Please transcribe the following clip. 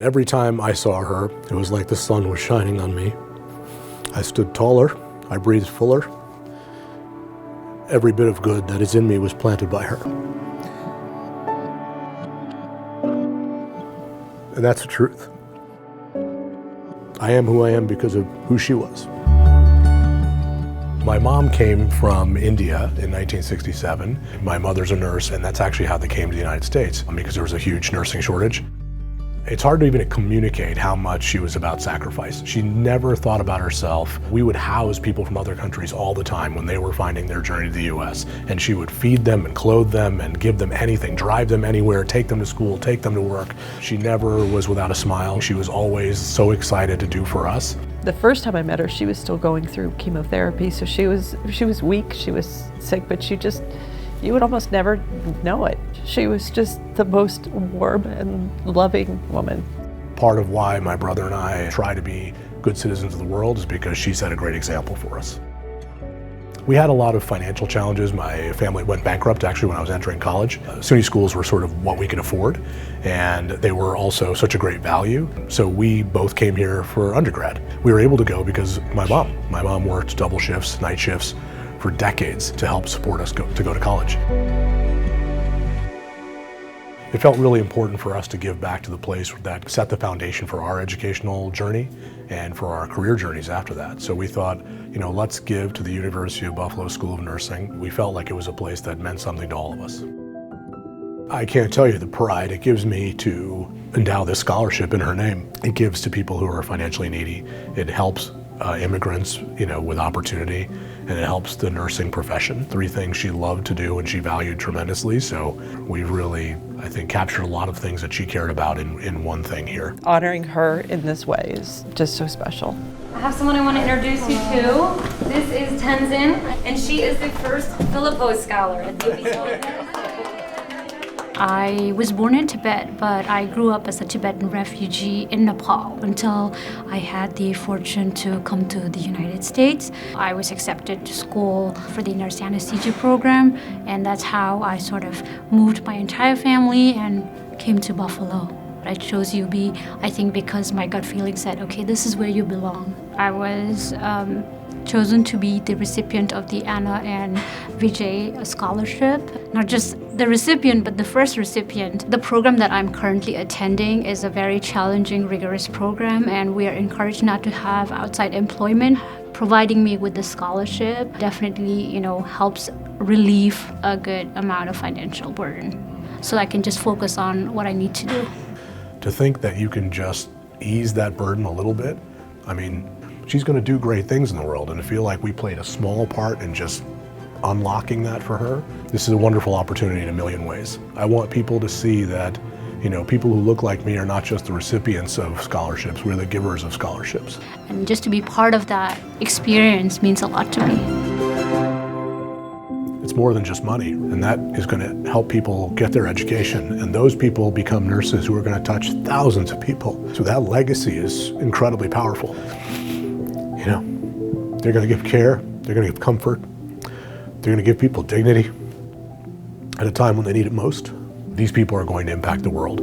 Every time I saw her, it was like the sun was shining on me. I stood taller, I breathed fuller. Every bit of good that is in me was planted by her. And that's the truth. I am who I am because of who she was. My mom came from India in 1967. My mother's a nurse, and that's actually how they came to the United States, because there was a huge nursing shortage. It's hard to even communicate how much she was about sacrifice. She never thought about herself. We would house people from other countries all the time when they were finding their journey to the US, and she would feed them and clothe them and give them anything, drive them anywhere, take them to school, take them to work. She never was without a smile. She was always so excited to do for us. The first time I met her, she was still going through chemotherapy, so she was weak, she was sick, but you would almost never know it. She was just the most warm and loving woman. Part of why my brother and I try to be good citizens of the world is because she set a great example for us. We had a lot of financial challenges. My family went bankrupt actually when I was entering college. SUNY schools were sort of what we could afford, and they were also such a great value. So we both came here for undergrad. We were able to go because my mom worked double shifts, night shifts, for decades to help support us to go to college. It felt really important for us to give back to the place that set the foundation for our educational journey and for our career journeys after that. So we thought, let's give to the University of Buffalo School of Nursing. We felt like it was a place that meant something to all of us. I can't tell you the pride it gives me to endow this scholarship in her name. It gives to people who are financially needy. It helps immigrants, with opportunity, and it helps the nursing profession. 3 things she loved to do and she valued tremendously. So we've really, I think, captured a lot of things that she cared about in one thing here. Honoring her in this way is just so special. I have someone I want to introduce you to. This is Tenzin, and she is the first Philippos scholar at UBC. I was born in Tibet, but I grew up as a Tibetan refugee in Nepal until I had the fortune to come to the United States. I was accepted to school for the nurse anesthesia program, and that's how I sort of moved my entire family and came to Buffalo. I chose UB, I think, because my gut feeling said, okay, this is where you belong. I was chosen to be the recipient of the Anna and Vijay Scholarship. Not just the recipient, but the first recipient. The program that I'm currently attending is a very challenging, rigorous program, and we are encouraged not to have outside employment. Providing me with the scholarship definitely, helps relieve a good amount of financial burden, so I can just focus on what I need to do. To think that you can just ease that burden a little bit, she's going to do great things in the world, and to feel like we played a small part in just unlocking that for her, this is a wonderful opportunity in a million ways. I want people to see that, people who look like me are not just the recipients of scholarships, we're the givers of scholarships. And just to be part of that experience means a lot to me. It's more than just money, and that is going to help people get their education, and those people become nurses who are going to touch thousands of people. So that legacy is incredibly powerful. They're going to give care, they're going to give comfort, they're going to give people dignity at a time when they need it most. These people are going to impact the world.